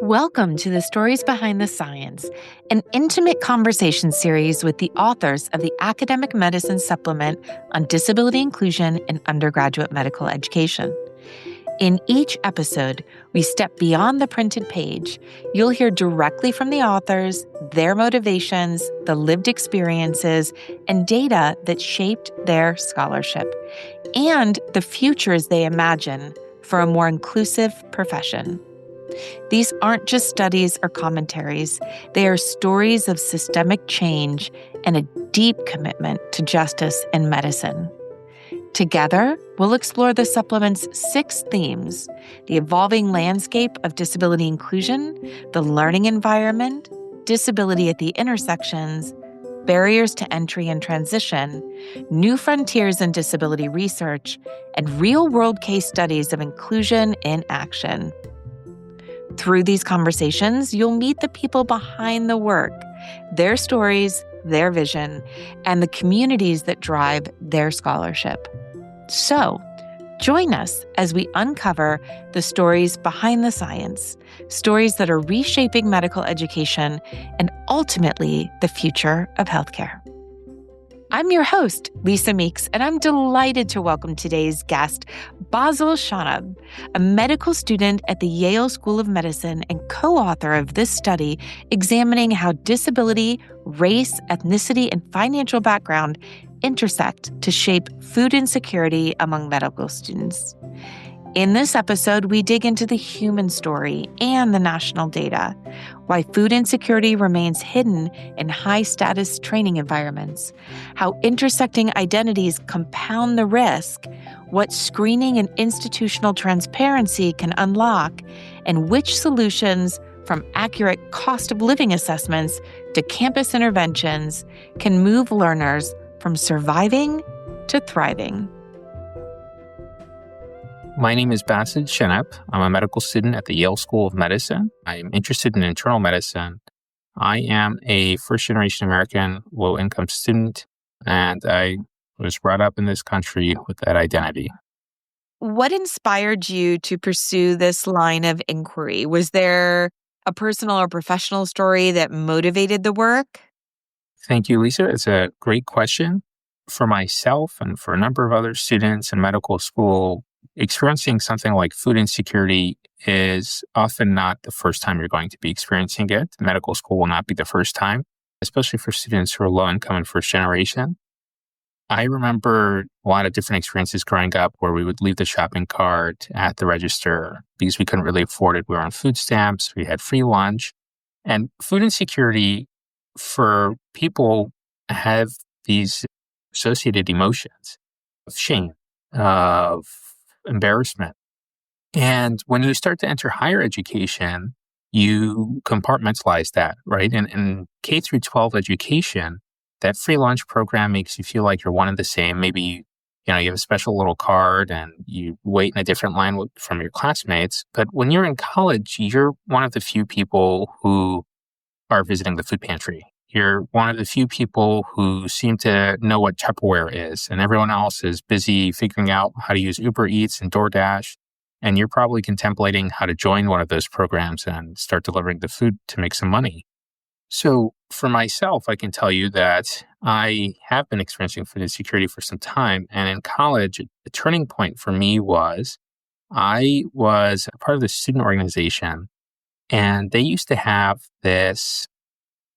Welcome to the Stories Behind the Science, an intimate conversation series with the authors of the Academic Medicine Supplement on Disability Inclusion in Undergraduate Medical Education. In each episode, we step beyond the printed page. You'll hear directly from the authors, their motivations, the lived experiences, and data that shaped their scholarship, and the futures they imagine for a more inclusive profession. These aren't just studies or commentaries. They are stories of systemic change and a deep commitment to justice in medicine. Together, we'll explore the supplement's 6 themes: the evolving landscape of disability inclusion, the learning environment, disability at the intersections, barriers to entry and transition, new frontiers in disability research, and real-world case studies of inclusion in action. Through these conversations, you'll meet the people behind the work, their stories, their vision, and the communities that drive their scholarship. So, join us as we uncover the stories behind the science, stories that are reshaping medical education and ultimately the future of healthcare. I'm your host, Lisa Meeks, and I'm delighted to welcome today's guest, Bassel Shanab, a medical student at the Yale School of Medicine and co-author of this study examining how disability, race, ethnicity, and financial background intersect to shape food insecurity among medical students. In this episode, we dig into the human story and the national data, why food insecurity remains hidden in high-status training environments, how intersecting identities compound the risk, what screening and institutional transparency can unlock, and which solutions, from accurate cost of living assessments to campus interventions, can move learners from surviving to thriving. My name is Bassel Shanab. I'm a medical student at the Yale School of Medicine. I'm interested in internal medicine. I am a first-generation American low-income student, and I was brought up in this country with that identity. What inspired you to pursue this line of inquiry? Was there a personal or professional story that motivated the work? Thank you, Lisa. It's a great question. For myself and for a number of other students in medical school, experiencing something like food insecurity is often not the first time you're going to be experiencing it. Medical school will not be the first time, especially for students who are low income and first generation. I remember a lot of different experiences growing up where we would leave the shopping cart at the register because we couldn't really afford it. We were on food stamps, we had free lunch. And food insecurity for people have these associated emotions of shame, of embarrassment. And when you start to enter higher education, you compartmentalize that, right? And in K through 12 education, that free lunch program makes you feel like you're one and the same. Maybe you have a special little card and you wait in a different line from your classmates. But when you're in college, you're one of the few people who are visiting the food pantry. You're one of the few people who seem to know what Tupperware is, and everyone else is busy figuring out how to use Uber Eats and DoorDash, and you're probably contemplating how to join one of those programs and start delivering the food to make some money. So for myself, I can tell you that I have been experiencing food insecurity for some time, and in college, the turning point for me was I was a part of the student organization, and they used to have this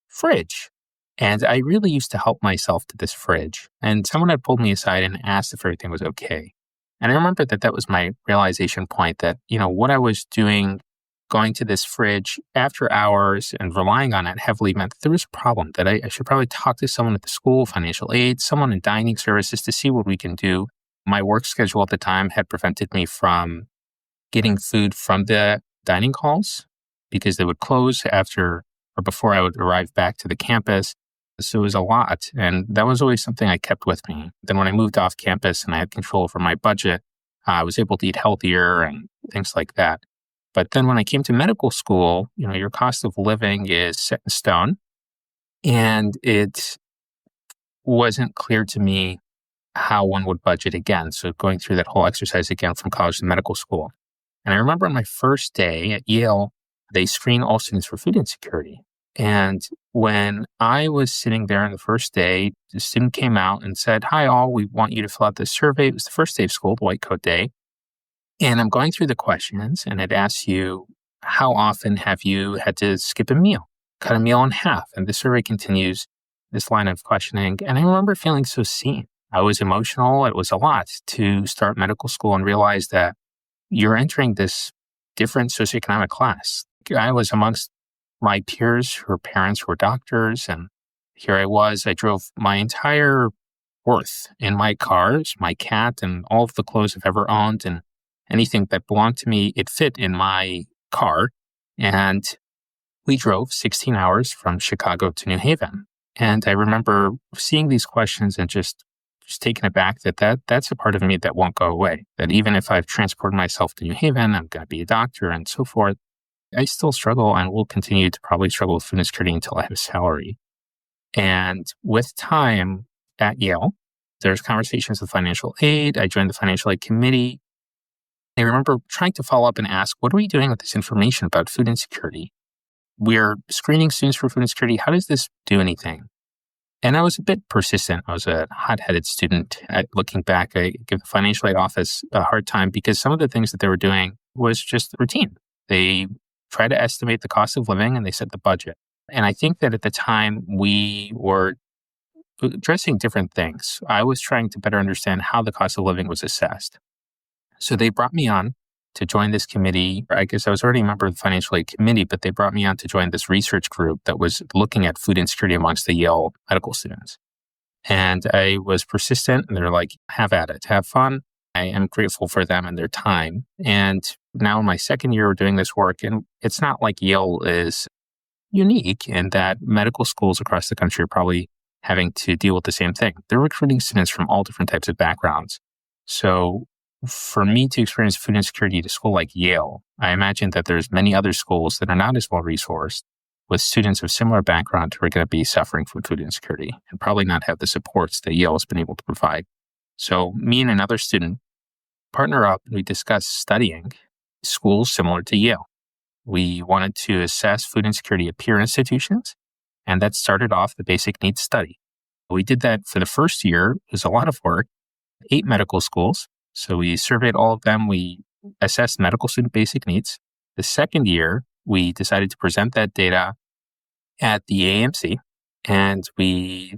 fridge. And I really used to help myself to this fridge. And someone had pulled me aside and asked if everything was okay. And I remember that was my realization point that, what I was doing, going to this fridge after hours and relying on it heavily meant that there was a problem, that I should probably talk to someone at the school, financial aid, someone in dining services to see what we can do. My work schedule at the time had prevented me from getting food from the dining halls because they would close after or before I would arrive back to the campus. So it was a lot. And that was always something I kept with me. Then when I moved off campus and I had control over my budget, I was able to eat healthier and things like that. But then when I came to medical school, your cost of living is set in stone. And it wasn't clear to me how one would budget again. So going through that whole exercise again from college to medical school. And I remember on my first day at Yale, they screen all students for food insecurity. And when I was sitting there on the first day, the student came out and said, "Hi, all, we want you to fill out this survey." It was the first day of school, the white coat day. And I'm going through the questions, and it asks you, how often have you had to skip a meal, cut a meal in half? And the survey continues this line of questioning. And I remember feeling so seen. I was emotional. It was a lot to start medical school and realize that you're entering this different socioeconomic class. I was amongst my peers whose parents were doctors, and here I drove my entire worth in my cars, my cat, and all of the clothes I've ever owned, and anything that belonged to me, it fit in my car. And we drove 16 hours from Chicago to New Haven. And I remember seeing these questions and just taken aback that's a part of me that won't go away. That even if I've transported myself to New Haven, I'm going to be a doctor and so forth, I still struggle and will continue to probably struggle with food insecurity until I have a salary. And with time at Yale, there's conversations with financial aid. I joined the financial aid committee. I remember trying to follow up and ask, what are we doing with this information about food insecurity? We're screening students for food insecurity. How does this do anything? And I was a bit persistent. I was a hot-headed student. Looking back, I give the financial aid office a hard time because some of the things that they were doing was just routine. They try to estimate the cost of living and they set the budget. And I think that at the time we were addressing different things. I was trying to better understand how the cost of living was assessed. So they brought me on to join this committee. I guess I was already a member of the financial aid committee, but they brought me on to join this research group that was looking at food insecurity amongst the Yale medical students. And I was persistent, and they're like, have at it, have fun. I am grateful for them and their time. And now in my second year of doing this work, and it's not like Yale is unique in that medical schools across the country are probably having to deal with the same thing. They're recruiting students from all different types of backgrounds. So for me to experience food insecurity at a school like Yale, I imagine that there's many other schools that are not as well resourced with students of similar background who are going to be suffering from food insecurity and probably not have the supports that Yale has been able to provide. So me and another student partner up and we discuss studying schools similar to Yale. We wanted to assess food insecurity at peer institutions, and that started off the basic needs study. We did that for the first year. It was a lot of work, 8 medical schools. So we surveyed all of them. We assessed medical student basic needs. The second year, we decided to present that data at the AMC, and we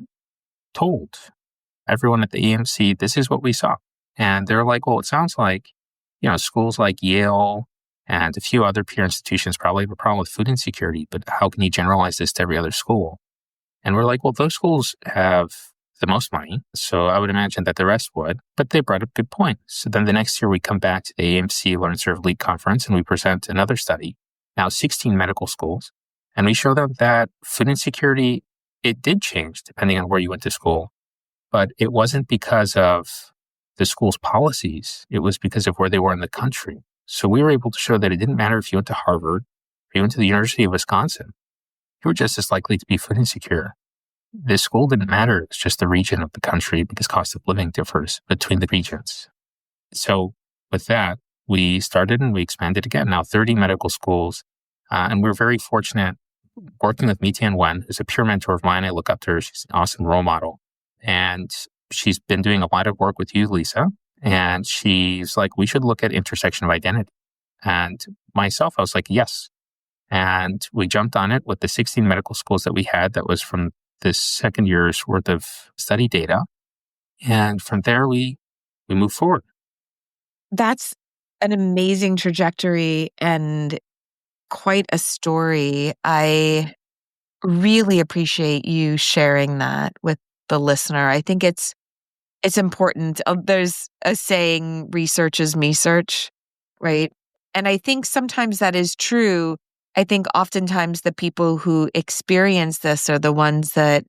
told everyone at the AMC, this is what we saw. And they're like, well, it sounds like, schools like Yale and a few other peer institutions probably have a problem with food insecurity, but how can you generalize this to every other school? And we're like, well, those schools have the most money, so I would imagine that the rest would, but they brought up good points. So then the next year we come back to the AMC Learn Serve Lead Conference and we present another study, now 16 medical schools, and we show them that food insecurity, it did change depending on where you went to school, but it wasn't because of the school's policies, it was because of where they were in the country. So we were able to show that it didn't matter if you went to Harvard or you went to the University of Wisconsin, you were just as likely to be food insecure. The school didn't matter. It's just the region of the country because cost of living differs between the regions. So with that, we started and we expanded again. Now 30 medical schools. And we're very fortunate working with Mitian Wen, who's a peer mentor of mine. I look up to her. She's an awesome role model. And she's been doing a lot of work with you, Lisa. And she's like, we should look at intersection of identity. And myself, I was like, yes. And we jumped on it with the 16 medical schools that we had. That was from this second year's worth of study data. And from there, we move forward. That's an amazing trajectory and quite a story. I really appreciate you sharing that with the listener. I think it's important. There's a saying, research is me search, right? And I think sometimes that is true. I think oftentimes the people who experience this are the ones that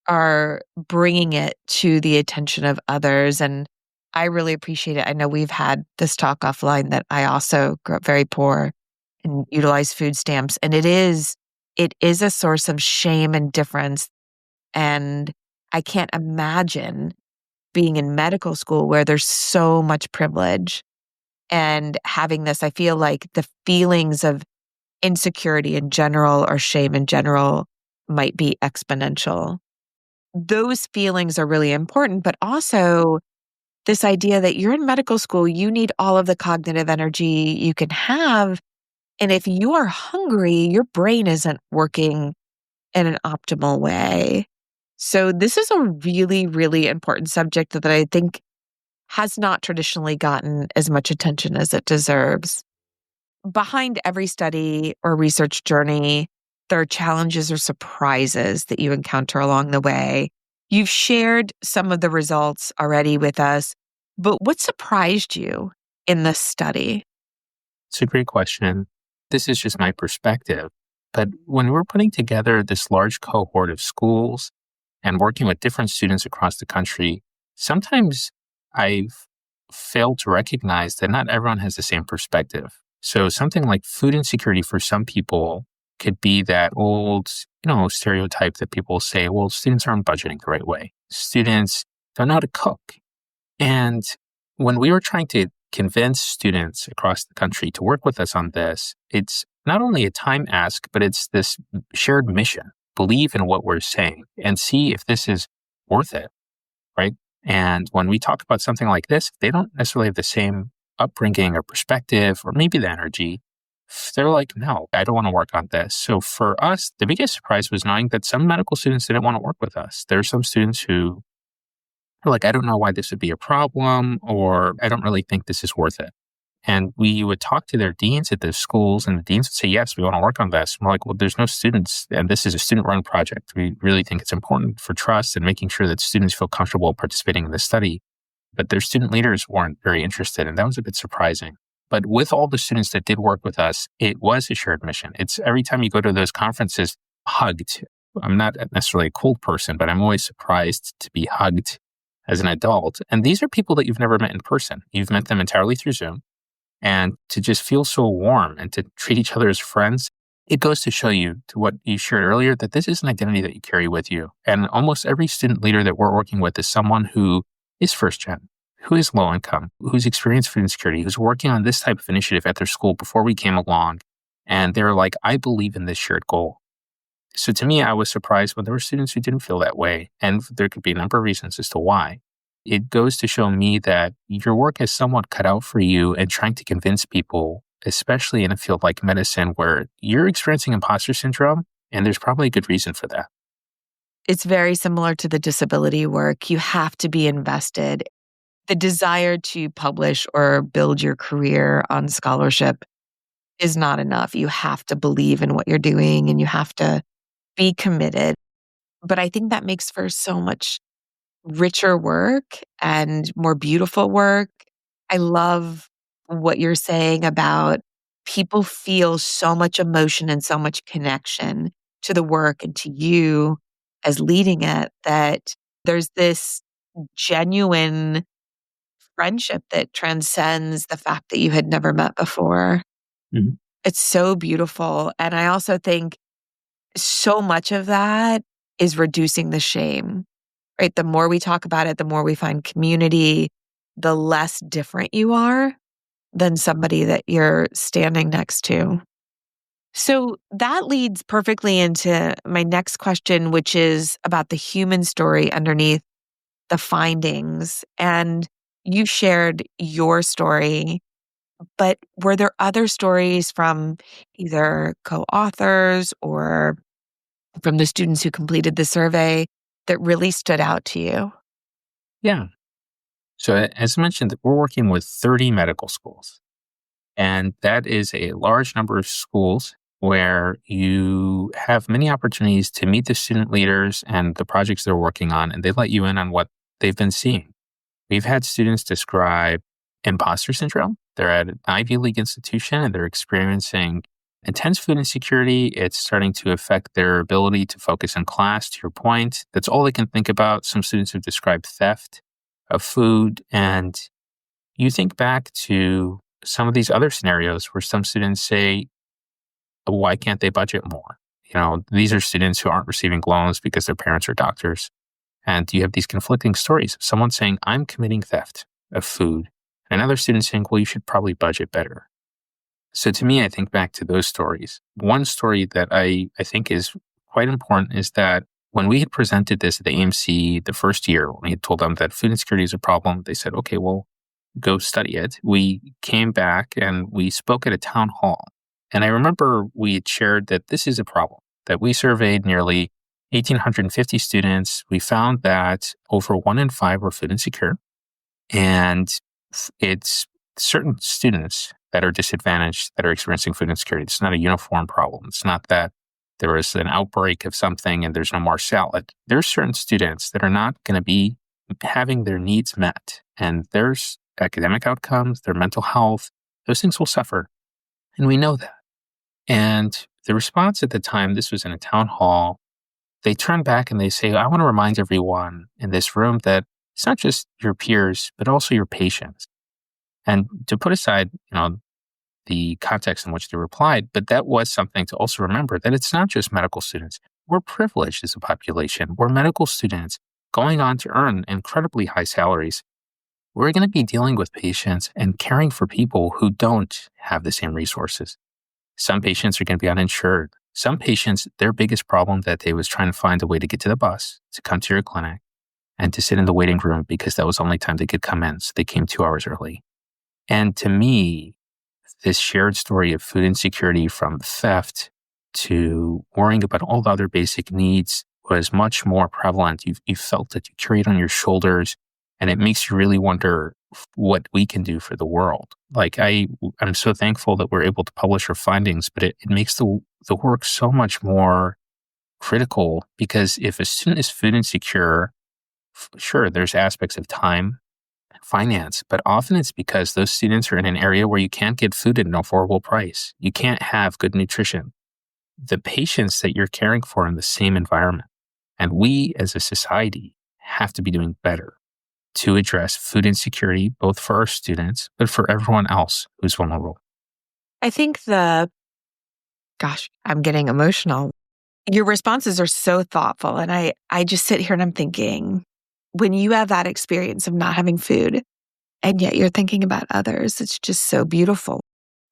are bringing it to the attention of others. And I really appreciate it. I know we've had this talk offline that I also grew up very poor and utilized food stamps. And it is a source of shame and difference. And I can't imagine being in medical school where there's so much privilege and having this. I feel like the feelings of insecurity in general or shame in general might be exponential. Those feelings are really important, but also this idea that you're in medical school, you need all of the cognitive energy you can have. And if you are hungry, your brain isn't working in an optimal way. So this is a really, really important subject that I think has not traditionally gotten as much attention as it deserves. Behind every study or research journey, there are challenges or surprises that you encounter along the way. You've shared some of the results already with us, but what surprised you in this study? It's a great question. This is just my perspective. But when we're putting together this large cohort of schools and working with different students across the country, sometimes I've failed to recognize that not everyone has the same perspective. So something like food insecurity for some people could be that old, stereotype that people say, well, students aren't budgeting the right way. Students don't know how to cook. And when we were trying to convince students across the country to work with us on this, it's not only a time ask, but it's this shared mission. Believe in what we're saying and see if this is worth it, right? And when we talk about something like this, they don't necessarily have the same upbringing or perspective or maybe the energy. They're like, no, I don't want to work on this. So for us, the biggest surprise was knowing that some medical students didn't want to work with us. There are some students who are like, I don't know why this would be a problem, or I don't really think this is worth it. And we would talk to their deans at those schools, and the deans would say, yes, we want to work on this. And we're like, well, there's no students, and this is a student-run project. We really think it's important for trust and making sure that students feel comfortable participating in the study. But their student leaders weren't very interested, and that was a bit surprising. But with all the students that did work with us, it was a shared mission. It's every time you go to those conferences, hugged. I'm not necessarily a cold person, but I'm always surprised to be hugged as an adult. And these are people that you've never met in person. You've met them entirely through Zoom. And to just feel so warm and to treat each other as friends, it goes to show you, to what you shared earlier, that this is an identity that you carry with you. And almost every student leader that we're working with is someone who is first gen, who is low income, who's experienced food insecurity, who's working on this type of initiative at their school before we came along. And they're like, I believe in this shared goal. So to me, I was surprised when there were students who didn't feel that way. And there could be a number of reasons as to why. It goes to show me that your work is somewhat cut out for you, and trying to convince people, especially in a field like medicine where you're experiencing imposter syndrome, and there's probably a good reason for that. It's very similar to the disability work. You have to be invested. The desire to publish or build your career on scholarship is not enough. You have to believe in what you're doing and you have to be committed. But I think that makes for so much richer work and more beautiful work. I love what you're saying about people feel so much emotion and so much connection to the work and to you as leading it, that there's this genuine friendship that transcends the fact that you had never met before. Mhm. It's so beautiful. And I also think so much of that is reducing the shame, right? The more we talk about it, the more we find community, the less different you are than somebody that you're standing next to. So that leads perfectly into my next question, which is about the human story underneath the findings. And you shared your story, but were there other stories from either co-authors or from the students who completed the survey that really stood out to you? Yeah. So as mentioned, we're working with 30 medical schools. And that is a large number of schools where you have many opportunities to meet the student leaders and the projects they're working on, and they let you in on what they've been seeing. We've had students describe imposter syndrome. They're at an Ivy League institution and they're experiencing intense food insecurity. It's starting to affect their ability to focus in class, to your point. That's all they can think about. Some students have described theft of food. And you think back to some of these other scenarios where some students say, why can't they budget more? These are students who aren't receiving loans because their parents are doctors. And you have these conflicting stories of someone saying, I'm committing theft of food. And other students saying, well, you should probably budget better. So to me, I think back to those stories. One story that I think is quite important is that when we had presented this at the AMC the first year, when we had told them that food insecurity is a problem, they said, okay, well, go study it. We came back and we spoke at a town hall. And I remember we had shared that this is a problem, that we surveyed nearly 1,850 students. We found that over 1 in 5 were food insecure. And it's certain students that are disadvantaged that are experiencing food insecurity. It's not a uniform problem. It's not that there is an outbreak of something and there's no more salad. There's certain students that are not going to be having their needs met. And there's academic outcomes, their mental health, those things will suffer. And we know that. And the response at the time, this was in a town hall, they turn back and they say, I want to remind everyone in this room that it's not just your peers, but also your patients. And to put aside, the context in which they replied, but that was something to also remember that it's not just medical students. We're privileged as a population. We're medical students going on to earn incredibly high salaries. We're going to be dealing with patients and caring for people who don't have the same resources. Some patients are going to be uninsured. Some patients, their biggest problem that day was trying to find a way to get to the bus, to come to your clinic, and to sit in the waiting room because that was the only time they could come in. So they came 2 hours early. And to me, this shared story of food insecurity, from theft to worrying about all the other basic needs, was much more prevalent. You felt that you carry it on your shoulders, and it makes you really wonder what we can do for the world. Like I'm so thankful that we're able to publish our findings, but it makes the work so much more critical, because if a student is food insecure, sure, there's aspects of time, finance, but often it's because those students are in an area where you can't get food at an affordable price. You can't have good nutrition. The patients that you're caring for in the same environment. And we as a society have to be doing better to address food insecurity, both for our students, but for everyone else who's vulnerable. I think I'm getting emotional. Your responses are so thoughtful. And I just sit here and I'm thinking, when you have that experience of not having food, and yet you're thinking about others, it's just so beautiful.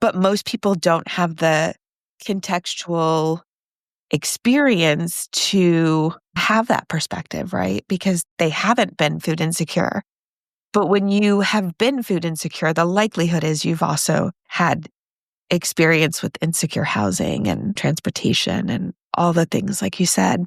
But most people don't have the contextual experience to have that perspective, right? Because they haven't been food insecure. But when you have been food insecure, the likelihood is you've also had experience with insecure housing and transportation and all the things like you said.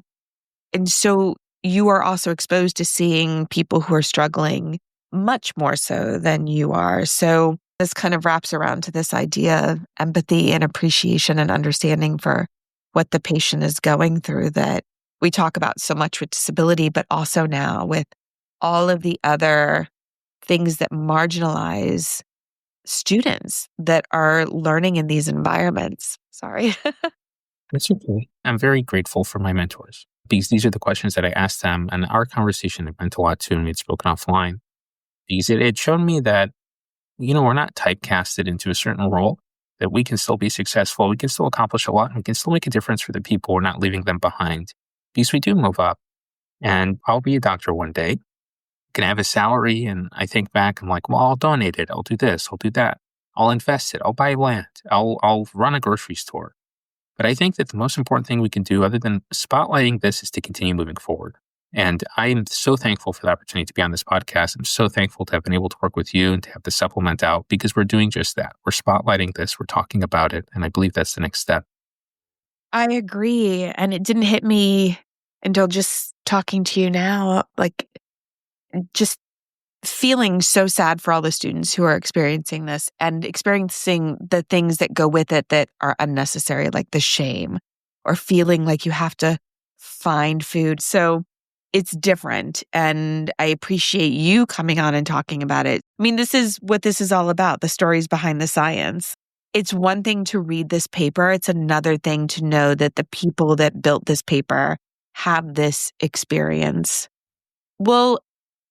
And so you are also exposed to seeing people who are struggling much more so than you are. So this kind of wraps around to this idea of empathy and appreciation and understanding for what the patient is going through, that we talk about so much with disability, but also now with all of the other things that marginalize students that are learning in these environments. Sorry. That's okay. I'm very grateful for my mentors, because these are the questions that I asked them, and our conversation it meant a lot too, and we'd spoken offline, because it showed me that, we're not typecasted into a certain role, that we can still be successful, we can still accomplish a lot, and we can still make a difference for the people. We're not leaving them behind, because we do move up. And I'll be a doctor one day, can have a salary, and I think back, I'm like, well, I'll donate it, I'll do this, I'll do that, I'll invest it, I'll buy land, I'll run a grocery store. But I think that the most important thing we can do, other than spotlighting this, is to continue moving forward. And I am so thankful for the opportunity to be on this podcast. I'm so thankful to have been able to work with you and to have the supplement out, because we're doing just that. We're spotlighting this, we're talking about it, and I believe that's the next step. I agree. And it didn't hit me until just talking to you now, like just feeling so sad for all the students who are experiencing this and experiencing the things that go with it that are unnecessary, like the shame or feeling like you have to find food. So it's different. And I appreciate you coming on and talking about it. I mean, this is what this is all about, the stories behind the science. It's one thing to read this paper. It's another thing to know that the people that built this paper have this experience. Well,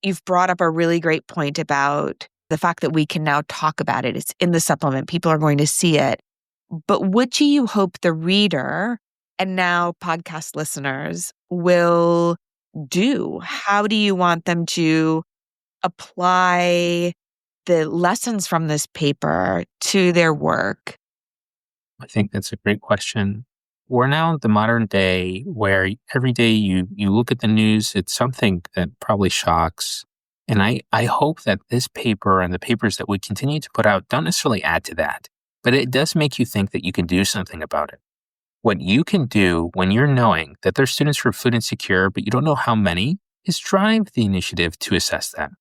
you've brought up a really great point about the fact that we can now talk about it. It's in the supplement. People are going to see it. But what do you hope the reader and now podcast listeners will do? How do you want them to apply the lessons from this paper to their work? I think that's a great question. We're now in the modern day where every day you look at the news, it's something that probably shocks. And I hope that this paper and the papers that we continue to put out don't necessarily add to that, but it does make you think that you can do something about it. What you can do when you're knowing that there's students who are food insecure, but you don't know how many, is drive the initiative to assess that.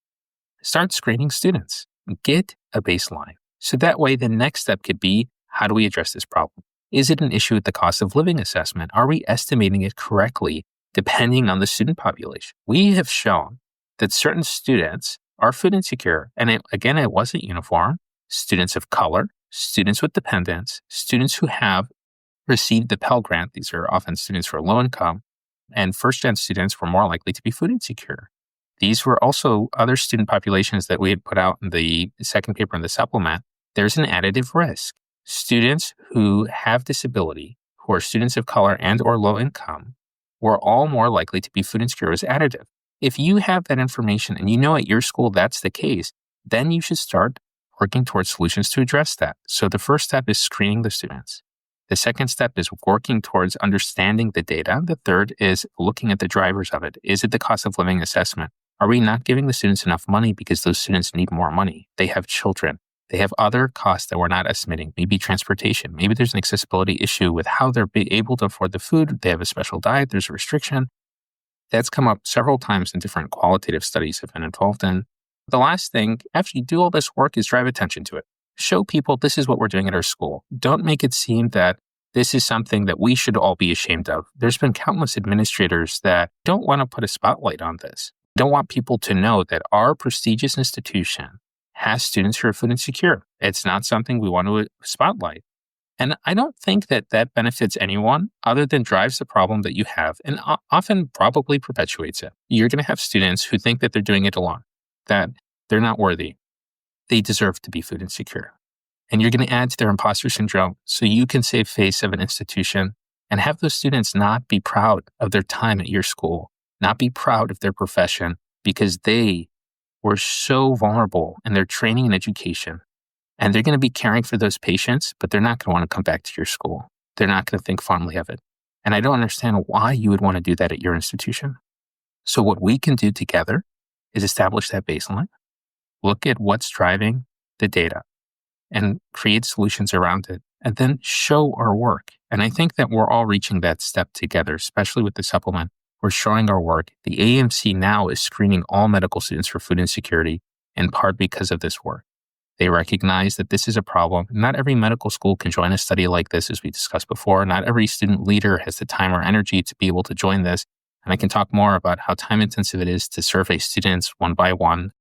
Start screening students. Get a baseline. So that way, the next step could be, how do we address this problem? Is it an issue with the cost of living assessment? Are we estimating it correctly depending on the student population? We have shown that certain students are food insecure. And it wasn't uniform. Students of color, students with dependents, students who have received the Pell Grant, these are often students who are low income, and first-gen students were more likely to be food insecure. These were also other student populations that we had put out in the second paper in the supplement. There's an additive risk. Students who have disability, who are students of color and or low income, were all more likely to be food insecure as additive. If you have that information and you know at your school that's the case, then you should start working towards solutions to address that. So the first step is screening the students. The second step is working towards understanding the data. The third is looking at the drivers of it. Is it the cost of living assessment? Are we not giving the students enough money because those students need more money? They have children. They have other costs that we're not estimating, maybe transportation. Maybe there's an accessibility issue with how they're able to afford the food. They have a special diet. There's a restriction. That's come up several times in different qualitative studies I've been involved in. The last thing, after you do all this work, is drive attention to it. Show people this is what we're doing at our school. Don't make it seem that this is something that we should all be ashamed of. There's been countless administrators that don't want to put a spotlight on this. Don't want people to know that our prestigious institution has students who are food insecure. It's not something we want to spotlight. And I don't think that that benefits anyone other than drives the problem that you have and often probably perpetuates it. You're going to have students who think that they're doing it alone, that they're not worthy. They deserve to be food insecure. And you're going to add to their imposter syndrome so you can save face of an institution and have those students not be proud of their time at your school, not be proud of their profession because they were so vulnerable in their training and education. And they're going to be caring for those patients, but they're not going to want to come back to your school. They're not going to think fondly of it. And I don't understand why you would want to do that at your institution. So what we can do together is establish that baseline, look at what's driving the data, and create solutions around it, and then show our work. And I think that we're all reaching that step together, especially with the supplement. We're showing our work. The AMC now is screening all medical students for food insecurity, in part because of this work. They recognize that this is a problem. Not every medical school can join a study like this, as we discussed before. Not every student leader has the time or energy to be able to join this. And I can talk more about how time-intensive it is to survey students one by one.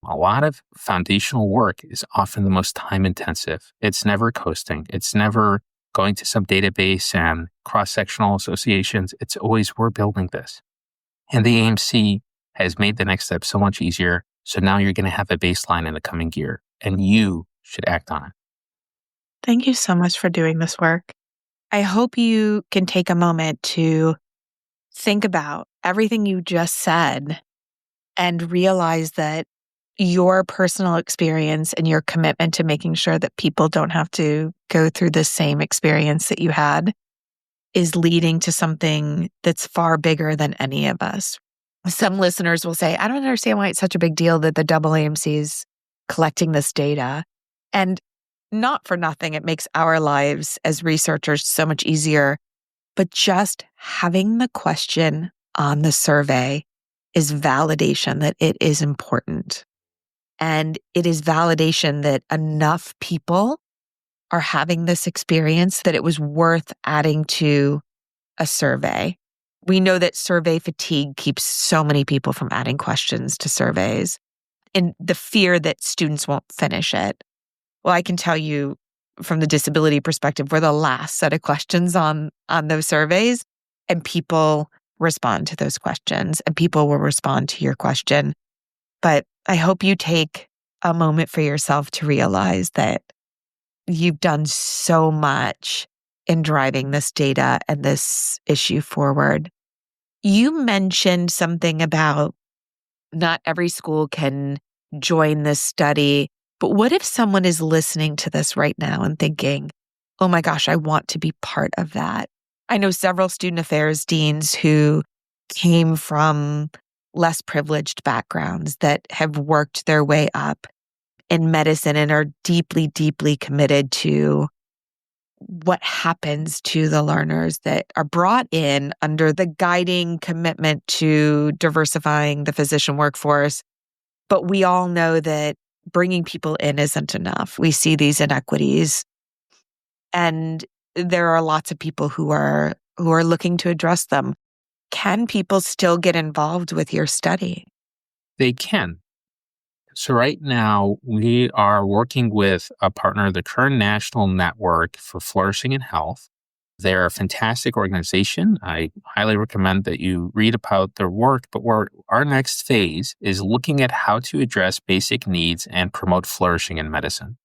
A lot of foundational work is often the most time-intensive. It's never coasting. It's never going to some database and cross-sectional associations. It's always, we're building this. And the AMC has made the next step so much easier. So now you're going to have a baseline in the coming year, and you should act on it. Thank you so much for doing this work. I hope you can take a moment to think about everything you just said and realize that your personal experience and your commitment to making sure that people don't have to go through the same experience that you had is leading to something that's far bigger than any of us. Some listeners will say, I don't understand why it's such a big deal that the AAMC is collecting this data. And not for nothing, it makes our lives as researchers so much easier. But just having the question on the survey is validation that it is important. And it is validation that enough people are having this experience that it was worth adding to a survey. We know that survey fatigue keeps so many people from adding questions to surveys and the fear that students won't finish it. Well, I can tell you from the disability perspective, we're the last set of questions on those surveys, and people respond to those questions and people will respond to your question. But I hope you take a moment for yourself to realize that you've done so much in driving this data and this issue forward. You mentioned something about not every school can join this study, but what if someone is listening to this right now and thinking, oh my gosh, I want to be part of that. I know several student affairs deans who came from less privileged backgrounds that have worked their way up in medicine and are deeply, deeply committed to what happens to the learners that are brought in under the guiding commitment to diversifying the physician workforce. But we all know that bringing people in isn't enough. We see these inequities, and there are lots of people who are looking to address them. Can people still get involved with your study? They can. So right now, we are working with a partner, the Current National Network for Flourishing in Health. They're a fantastic organization. I highly recommend that you read about their work, but our next phase is looking at how to address basic needs and promote flourishing in medicine.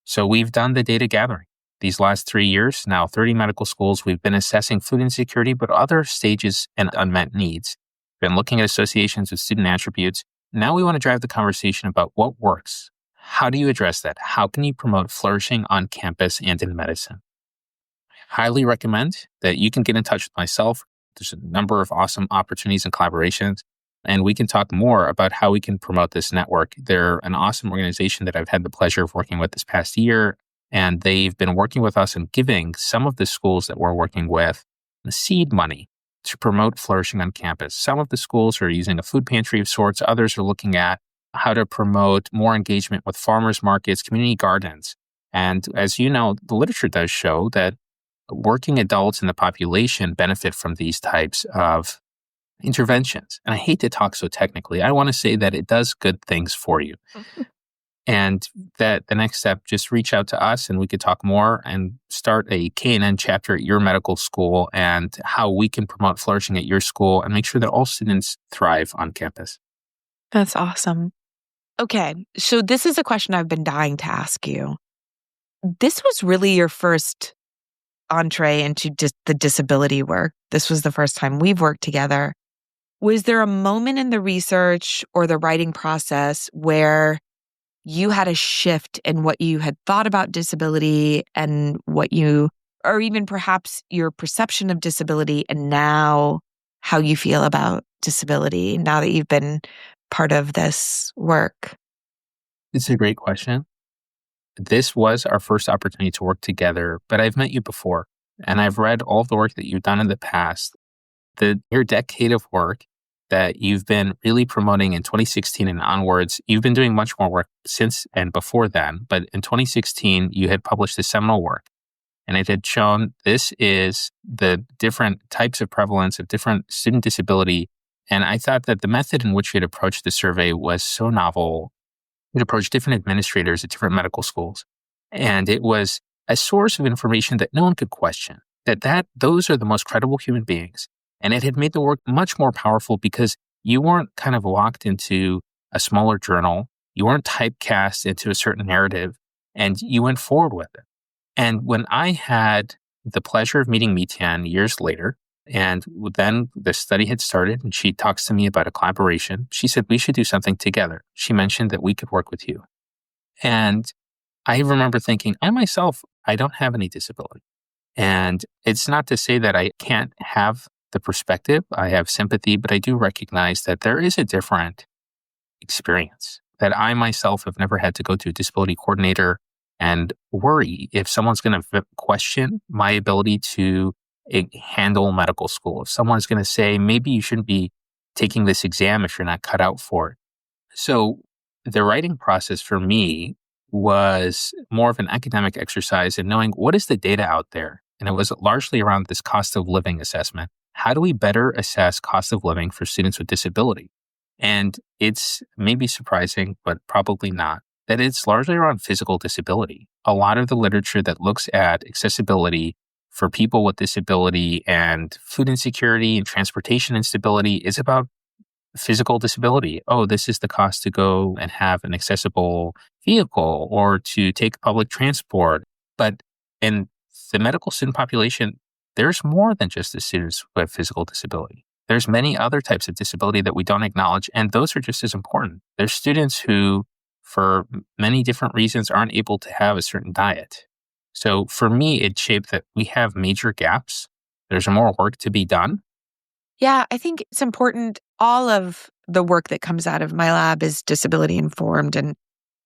So we've done the data gathering. These last 3 years, now 30 medical schools, we've been assessing food insecurity, but other stages and unmet needs. We've been looking at associations with student attributes. Now we want to drive the conversation about what works. How do you address that? How can you promote flourishing on campus and in medicine? I highly recommend that you can get in touch with myself. There's a number of awesome opportunities and collaborations, and we can talk more about how we can promote this network. They're an awesome organization that I've had the pleasure of working with this past year, and they've been working with us and giving some of the schools that we're working with the seed money to promote flourishing on campus. Some of the schools are using a food pantry of sorts. Others are looking at how to promote more engagement with farmers markets, community gardens. And as you know, the literature does show that working adults in the population benefit from these types of interventions. And I hate to talk so technically. I want to say that it does good things for you. And that the next step, just reach out to us and we could talk more and start a K&N chapter at your medical school and how we can promote flourishing at your school and make sure that all students thrive on campus. That's awesome. Okay, so this is a question I've been dying to ask you. This was really your first entree into the disability work. This was the first time we've worked together. Was there a moment in the research or the writing process where you had a shift in what you had thought about disability and or even perhaps your perception of disability and now how you feel about disability now that you've been part of this work? It's a great question. This was our first opportunity to work together, but I've met you before and I've read all of the work that you've done in the past. Your decade of work that you've been really promoting in 2016 and onwards. You've been doing much more work since and before then, but in 2016, you had published a seminal work and it had shown this is the different types of prevalence of different student disability. And I thought that the method in which you had approached the survey was so novel. It approached different administrators at different medical schools. And it was a source of information that no one could question, that those are the most credible human beings. And it had made the work much more powerful because you weren't kind of locked into a smaller journal. You weren't typecast into a certain narrative and you went forward with it. And when I had the pleasure of meeting Mitian years later, and then the study had started and she talks to me about a collaboration, she said, we should do something together. She mentioned that we could work with you. And I remember thinking, I don't have any disability. And it's not to say that I can't have the perspective. I have sympathy, but I do recognize that there is a different experience, that I myself have never had to go to a disability coordinator and worry if someone's going to question my ability to handle medical school. If someone's going to say, maybe you shouldn't be taking this exam if you're not cut out for it. So the writing process for me was more of an academic exercise in knowing what is the data out there. And it was largely around this cost of living assessment. How do we better assess cost of living for students with disability? And it's maybe surprising, but probably not, that it's largely around physical disability. A lot of the literature that looks at accessibility for people with disability and food insecurity and transportation instability is about physical disability. Oh, this is the cost to go and have an accessible vehicle or to take public transport. But in the medical student population, there's more than just the students with physical disability. There's many other types of disability that we don't acknowledge, and those are just as important. There's students who, for many different reasons, aren't able to have a certain diet. So for me, it shaped that we have major gaps. There's more work to be done. Yeah, I think it's important. All of the work that comes out of my lab is disability informed and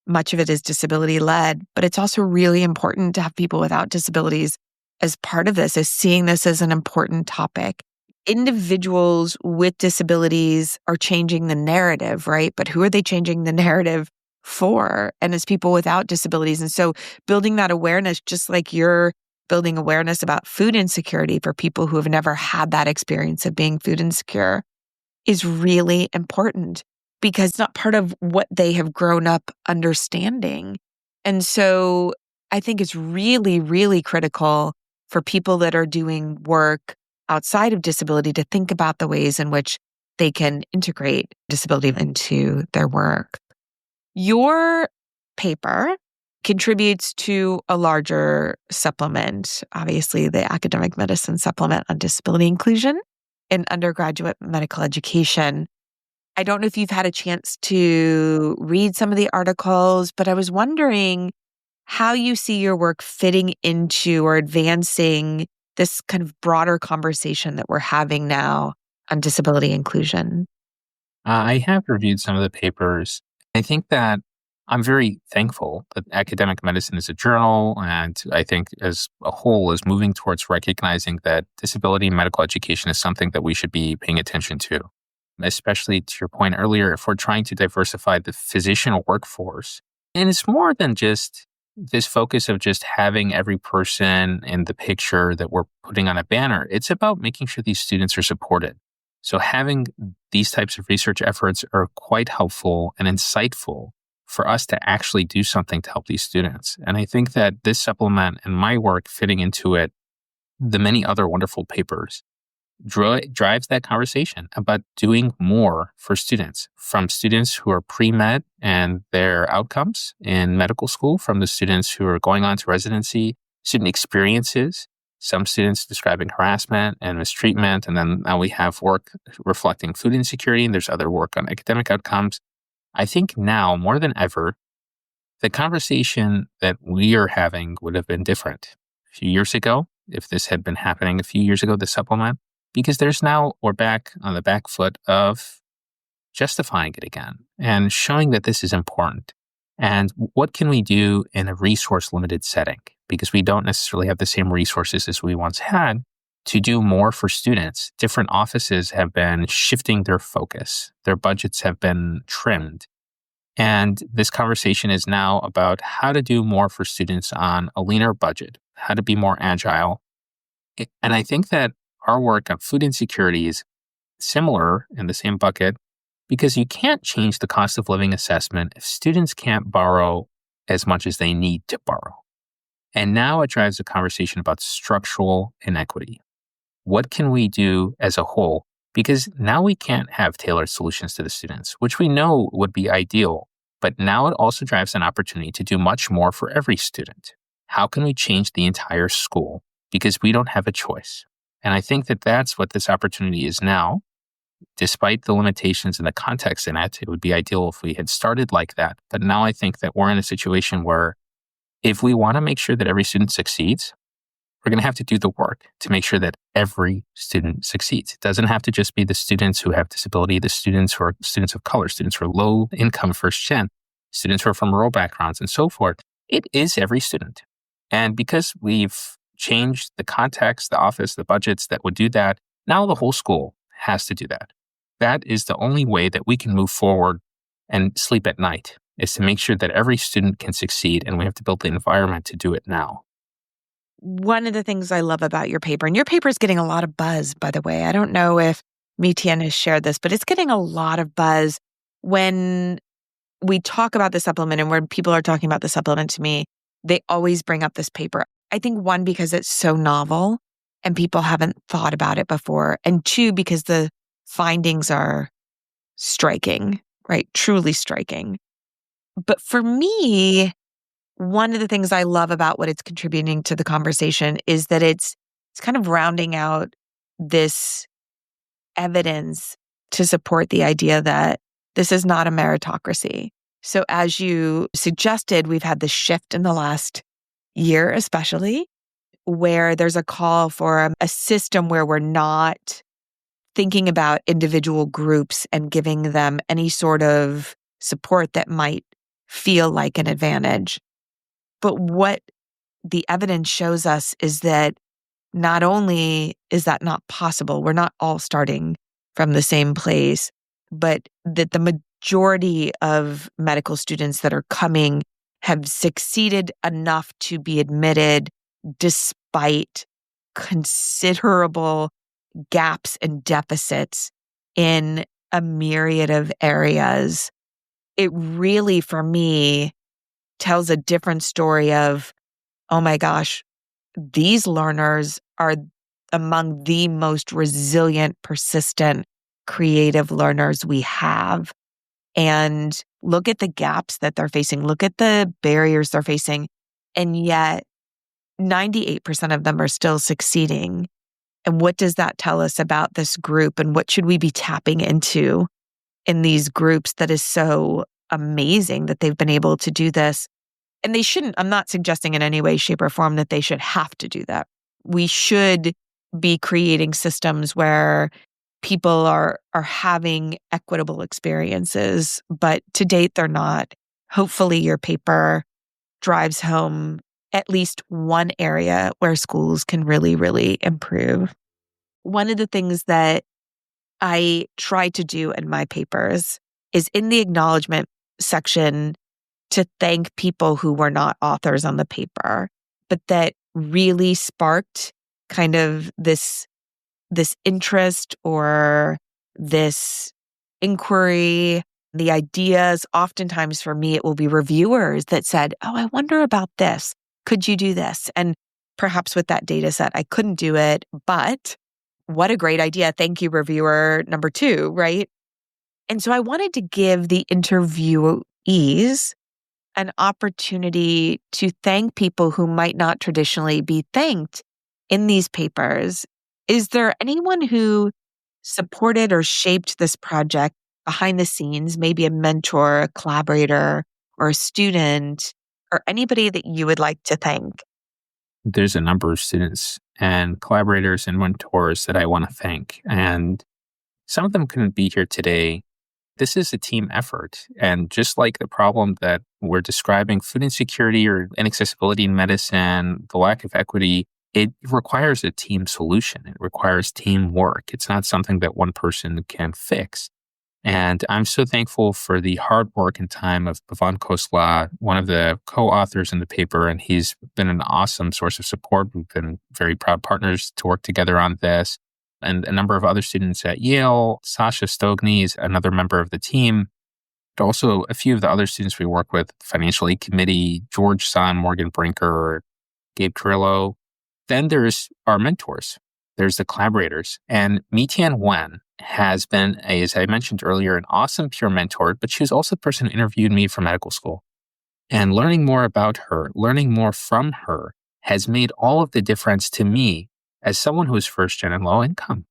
much of it is disability led, but it's also really important to have people without disabilities as part of this, as seeing this as an important topic. Individuals with disabilities are changing the narrative, right? But who are they changing the narrative for? And it's people without disabilities. And so building that awareness, just like you're building awareness about food insecurity for people who have never had that experience of being food insecure, is really important because it's not part of what they have grown up understanding. And so I think it's really, really critical for people that are doing work outside of disability to think about the ways in which they can integrate disability into their work. Your paper contributes to a larger supplement, obviously the academic medicine supplement on disability inclusion in undergraduate medical education. I don't know if you've had a chance to read some of the articles, but I was wondering how you see your work fitting into or advancing this kind of broader conversation that we're having now on disability inclusion. I have reviewed some of the papers. I think that I'm very thankful that academic medicine is a journal, and I think as a whole is moving towards recognizing that disability in medical education is something that we should be paying attention to. Especially to your point earlier, if we're trying to diversify the physician workforce, and it's more than just this focus of just having every person in the picture that we're putting on a banner. It's about making sure these students are supported. So having these types of research efforts are quite helpful and insightful for us to actually do something to help these students. And I think that this supplement and my work fitting into it, the many other wonderful papers, drives that conversation about doing more for students, from students who are pre-med and their outcomes in medical school, from the students who are going on to residency, student experiences, some students describing harassment and mistreatment. And then now we have work reflecting food insecurity, and there's other work on academic outcomes. I think now more than ever, the conversation that we are having would have been different a few years ago if this had been happening a few years ago, the supplement, because we're back on the back foot of justifying it again and showing that this is important. And what can we do in a resource limited setting? Because we don't necessarily have the same resources as we once had to do more for students. Different offices have been shifting their focus. Their budgets have been trimmed. And this conversation is now about how to do more for students on a leaner budget, how to be more agile. And I think that our work on food insecurity is similar in the same bucket because you can't change the cost of living assessment if students can't borrow as much as they need to borrow. And now it drives a conversation about structural inequity. What can we do as a whole? Because now we can't have tailored solutions to the students, which we know would be ideal, but now it also drives an opportunity to do much more for every student. How can we change the entire school? Because we don't have a choice. And I think that that's what this opportunity is now. Despite the limitations and the context in it, it would be ideal if we had started like that. But now I think that we're in a situation where if we want to make sure that every student succeeds, we're going to have to do the work to make sure that every student succeeds. It doesn't have to just be the students who have disability, the students who are students of color, students who are low income first gen, students who are from rural backgrounds and so forth. It is every student. And because we've changed the context, the office, the budgets that would do that, now the whole school has to do that. That is the only way that we can move forward and sleep at night, is to make sure that every student can succeed, and we have to build the environment to do it now. One of the things I love about your paper, and your paper is getting a lot of buzz, by the way. I don't know if Mitian has shared this, but it's getting a lot of buzz when we talk about the supplement and when people are talking about the supplement to me, they always bring up this paper. I think one, because it's so novel and people haven't thought about it before. And two, because the findings are striking, right? Truly striking. But for me, one of the things I love about what it's contributing to the conversation is that it's kind of rounding out this evidence to support the idea that this is not a meritocracy. So as you suggested, we've had this shift in the last year, especially, where there's a call for a system where we're not thinking about individual groups and giving them any sort of support that might feel like an advantage. But what the evidence shows us is that not only is that not possible, we're not all starting from the same place, but that the majority of medical students that are coming have succeeded enough to be admitted despite considerable gaps and deficits in a myriad of areas. It really, for me, tells a different story of, oh my gosh, these learners are among the most resilient, persistent, creative learners we have. And look at the gaps that they're facing, look at the barriers they're facing. And yet 98% of them are still succeeding. And what does that tell us about this group? And what should we be tapping into in these groups that is so amazing that they've been able to do this? And they shouldn't, I'm not suggesting in any way, shape, or form that they should have to do that. We should be creating systems where people are having equitable experiences, but to date, they're not. Hopefully, your paper drives home at least one area where schools can really, really improve. One of the things that I try to do in my papers is in the acknowledgement section to thank people who were not authors on the paper, but that really sparked kind of this interest or this inquiry. The ideas, oftentimes for me, it will be reviewers that said, oh, I wonder about this. Could you do this? And perhaps with that data set, I couldn't do it, but what a great idea. Thank you, reviewer number 2, right? And so I wanted to give the interviewees an opportunity to thank people who might not traditionally be thanked in these papers. Is there anyone who supported or shaped this project behind the scenes, maybe a mentor, a collaborator, or a student, or anybody that you would like to thank? There's a number of students and collaborators and mentors that I want to thank. And some of them couldn't be here today. This is a team effort. And just like the problem that we're describing, food insecurity or inaccessibility in medicine, the lack of equity, it requires a team solution. It requires teamwork. It's not something that one person can fix. And I'm so thankful for the hard work and time of Bhavan Khosla, one of the co-authors in the paper, and he's been an awesome source of support. We've been very proud partners to work together on this. And a number of other students at Yale. Sasha Stogny is another member of the team. But also a few of the other students we work with, Financial Aid Committee, George Sun, Morgan Brinker, Gabe Carrillo. Then there's our mentors. There's the collaborators. And Mi-Tian Wen has been, as I mentioned earlier, an awesome peer mentor, but she was also the person who interviewed me for medical school. And learning more about her, learning more from her has made all of the difference to me as someone who is first-gen and low income,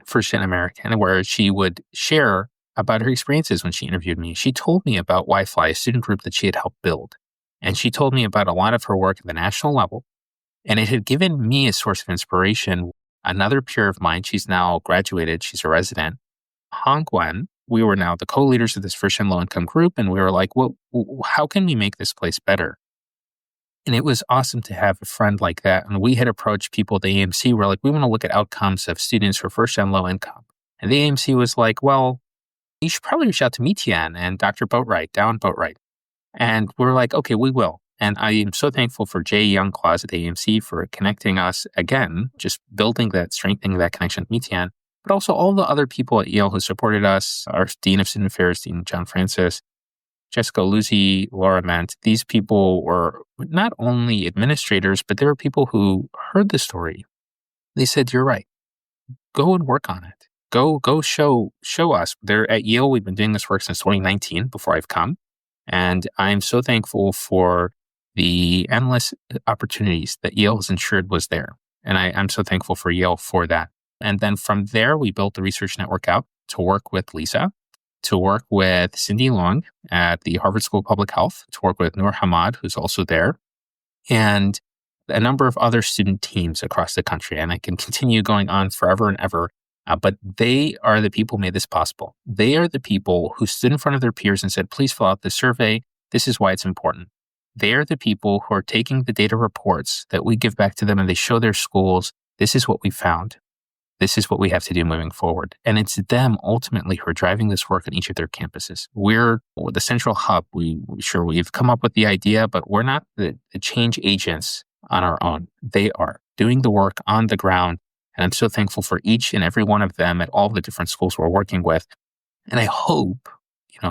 first-gen American, where she would share about her experiences when she interviewed me. She told me about Wi-Fi, a student group that she had helped build. And she told me about a lot of her work at the national level. And it had given me a source of inspiration. Another peer of mine, she's now graduated, she's a resident, Hong Gwen, we were now the co-leaders of this first-gen low-income group, and we were like, well, how can we make this place better? And it was awesome to have a friend like that. And we had approached people at the AMC. We're like, we want to look at outcomes of students who are first-gen low-income. And the AMC was like, well, you should probably reach out to Mi-Tian and Dr. Boatwright, Down Boatwright. And we're like, okay, we will. And I am so thankful for Jay Young-Claus at the AMC for connecting us again, just building that, strengthening that connection with Mi-Tian, but also all the other people at Yale who supported us, our Dean of Student Affairs, Dean John Francis, Jessica Luzzi, Laura Ment. These people were not only administrators, but they were people who heard the story. They said, you're right. Go and work on it. Go show us. They're at Yale. We've been doing this work since 2019 before I've come. And I'm so thankful for the endless opportunities that Yale has ensured was there. And I'm so thankful for Yale for that. And then from there, we built the research network out to work with Lisa, to work with Cindy Long at the Harvard School of Public Health, to work with Noor Hamad, who's also there, and a number of other student teams across the country. And I can continue going on forever and ever. But they are the people who made this possible. They are the people who stood in front of their peers and said, please fill out this survey. This is why it's important. They are the people who are taking the data reports that we give back to them and they show their schools, this is what we found. This is what we have to do moving forward. And it's them ultimately who are driving this work on each of their campuses. We're the central hub. We've come up with the idea, but we're not the change agents on our own. They are doing the work on the ground. And I'm so thankful for each and every one of them at all the different schools we're working with. And I hope,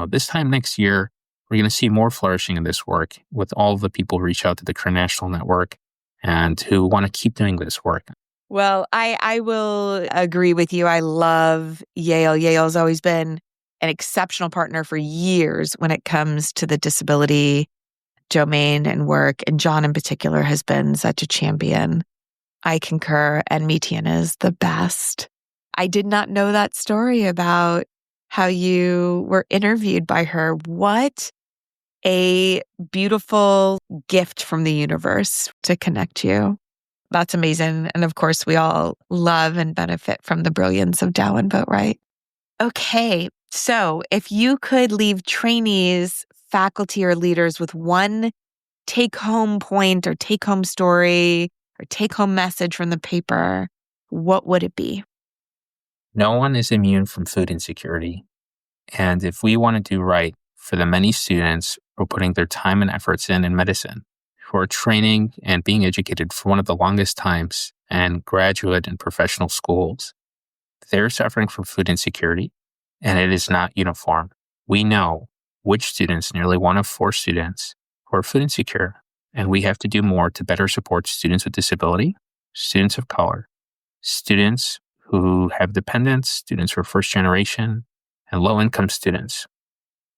this time next year, we're going to see more flourishing in this work with all of the people who reach out to the Career National Network and who want to keep doing this work. Well, I will agree with you. I love Yale. Yale's always been an exceptional partner for years when it comes to the disability domain and work. And John in particular has been such a champion. I concur, and Mitian is the best. I did not know that story about how you were interviewed by her. What a beautiful gift from the universe to connect you. That's amazing. And of course, we all love and benefit from the brilliance of Dow and Vote Right. Okay, so if you could leave trainees, faculty, or leaders with one take-home point or take-home story or take-home message from the paper, what would it be? No one is immune from food insecurity. And if we want to do right for the many students who are putting their time and efforts in medicine, who are training and being educated for one of the longest times in graduate and professional schools, they're suffering from food insecurity, and it is not uniform. We know which students, nearly 1 of 4 students, who are food insecure, and we have to do more to better support students with disability, students of color, students who have dependents, students who are first generation, and low-income students.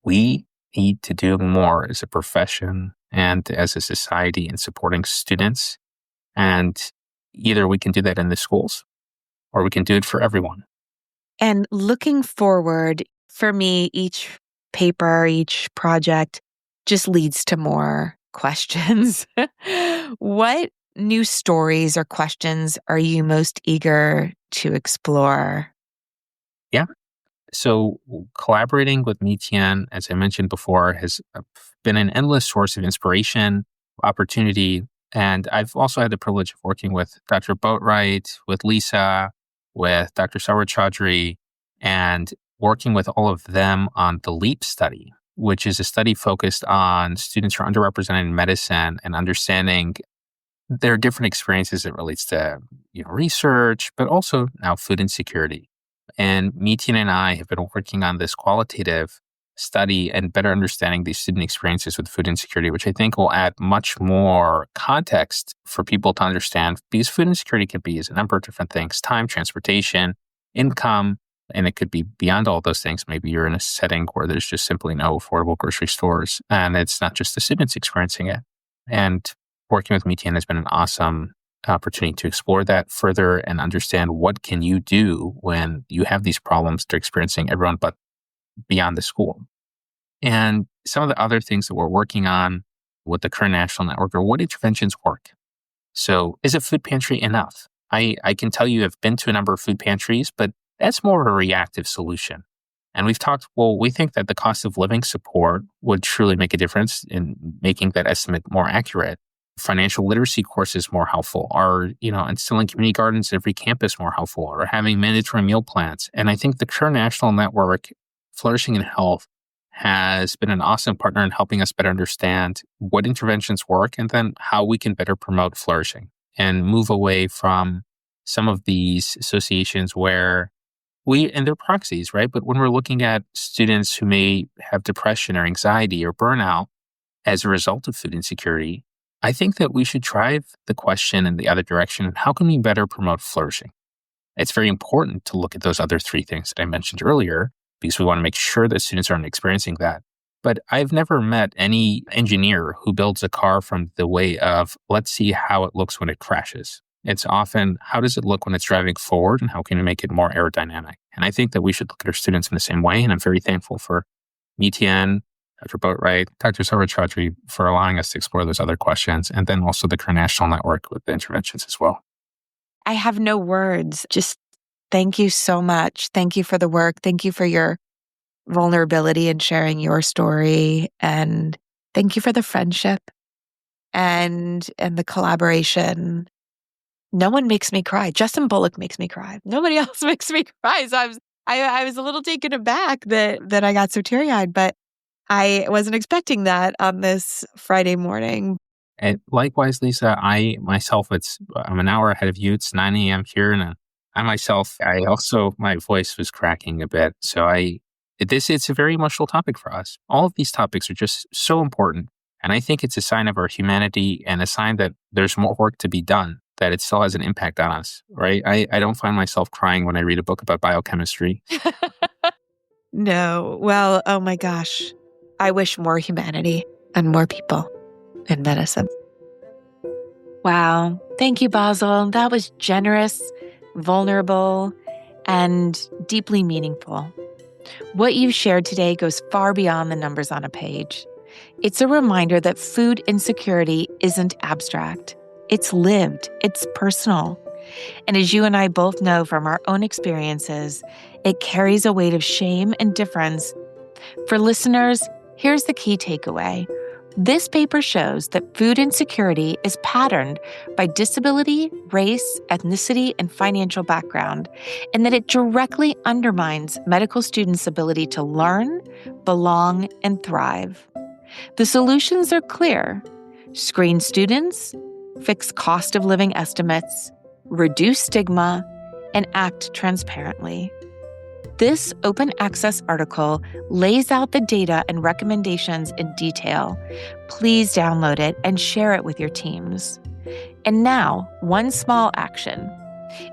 We need to do more as a profession and as a society in supporting students. And either we can do that in the schools or we can do it for everyone. And looking forward, for me, each paper, each project just leads to more questions. What new stories or questions are you most eager to explore? Yeah. So collaborating with Mitian, as I mentioned before, has been an endless source of inspiration, opportunity. And I've also had the privilege of working with Dr. Boatwright, with Lisa, with Dr. Sarwar Chaudhry, and working with all of them on the LEAP study, which is a study focused on students who are underrepresented in medicine and understanding their different experiences as it relates to research, but also now food insecurity. And Mitian and I have been working on this qualitative study and better understanding these student experiences with food insecurity, which I think will add much more context for people to understand, because food insecurity can be a number of different things: time, transportation, income, and it could be beyond all those things. Maybe you're in a setting where there's just simply no affordable grocery stores, and it's not just the students experiencing it. And working with Mitian has been an awesome opportunity to explore that further and understand what can you do when you have these problems they're experiencing everyone but beyond the school. And some of the other things that we're working on with the Career National Network are what interventions work. So is a food pantry enough? I can tell you I've been to a number of food pantries, but that's more of a reactive solution. And we've talked, we think that the cost of living support would truly make a difference in making that estimate more accurate. Financial literacy courses more helpful, or instilling community gardens at every campus more helpful, or having mandatory meal plans. And I think the Career National Network, Flourishing in Health, has been an awesome partner in helping us better understand what interventions work and then how we can better promote flourishing and move away from some of these associations where and they're proxies, right? But when we're looking at students who may have depression or anxiety or burnout as a result of food insecurity, I think that we should drive the question in the other direction. How can we better promote flourishing? It's very important to look at those other 3 things that I mentioned earlier, because we want to make sure that students aren't experiencing that. But I've never met any engineer who builds a car from the way of, let's see how it looks when it crashes. It's often, how does it look when it's driving forward, and how can we make it more aerodynamic? And I think that we should look at our students in the same way. And I'm very thankful for Mitian, Dr. Boatwright, Dr. Sarvachowdhury for allowing us to explore those other questions, and then also the Career National Network with the interventions as well. I have no words. Just thank you so much. Thank you for the work. Thank you for your vulnerability and sharing your story. And thank you for the friendship and the collaboration. No one makes me cry. Justin Bullock makes me cry. Nobody else makes me cry. So I was a little taken aback that I got so teary-eyed, but I wasn't expecting that on this Friday morning. And likewise, Lisa, I'm an hour ahead of you. It's 9 a.m. here, and my voice was cracking a bit. So it's a very emotional topic for us. All of these topics are just so important. And I think it's a sign of our humanity and a sign that there's more work to be done, that it still has an impact on us, right? I don't find myself crying when I read a book about biochemistry. No. Well, oh my gosh. I wish more humanity and more people in medicine. Wow. Thank you, Bassel. That was generous, vulnerable, and deeply meaningful. What you've shared today goes far beyond the numbers on a page. It's a reminder that food insecurity isn't abstract. It's lived. It's personal. And as you and I both know from our own experiences, it carries a weight of shame and difference. For listeners, here's the key takeaway. This paper shows that food insecurity is patterned by disability, race, ethnicity, and financial background, and that it directly undermines medical students' ability to learn, belong, and thrive. The solutions are clear. Screen students, fix cost of living estimates, reduce stigma, and act transparently. This open access article lays out the data and recommendations in detail. Please download it and share it with your teams. And now, one small action.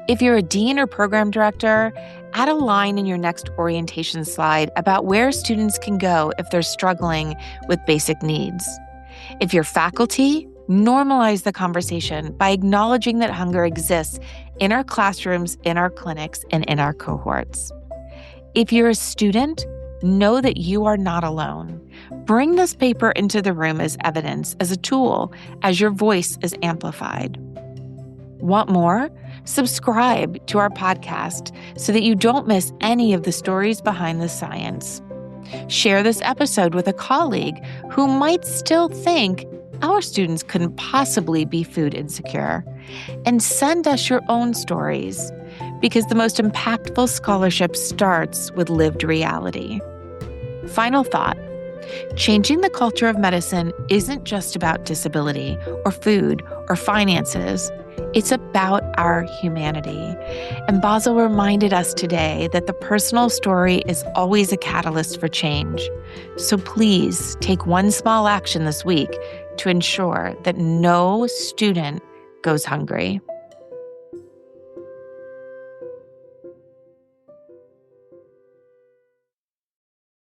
If you're a dean or program director, add a line in your next orientation slide about where students can go if they're struggling with basic needs. If you're faculty, normalize the conversation by acknowledging that hunger exists in our classrooms, in our clinics, and in our cohorts. If you're a student, know that you are not alone. Bring this paper into the room as evidence, as a tool, as your voice is amplified. Want more? Subscribe to our podcast so that you don't miss any of the stories behind the science. Share this episode with a colleague who might still think our students couldn't possibly be food insecure. And send us your own stories, because the most impactful scholarship starts with lived reality. Final thought. Changing the culture of medicine isn't just about disability or food or finances. It's about our humanity. And Bassel reminded us today that the personal story is always a catalyst for change. So please take one small action this week to ensure that no student goes hungry.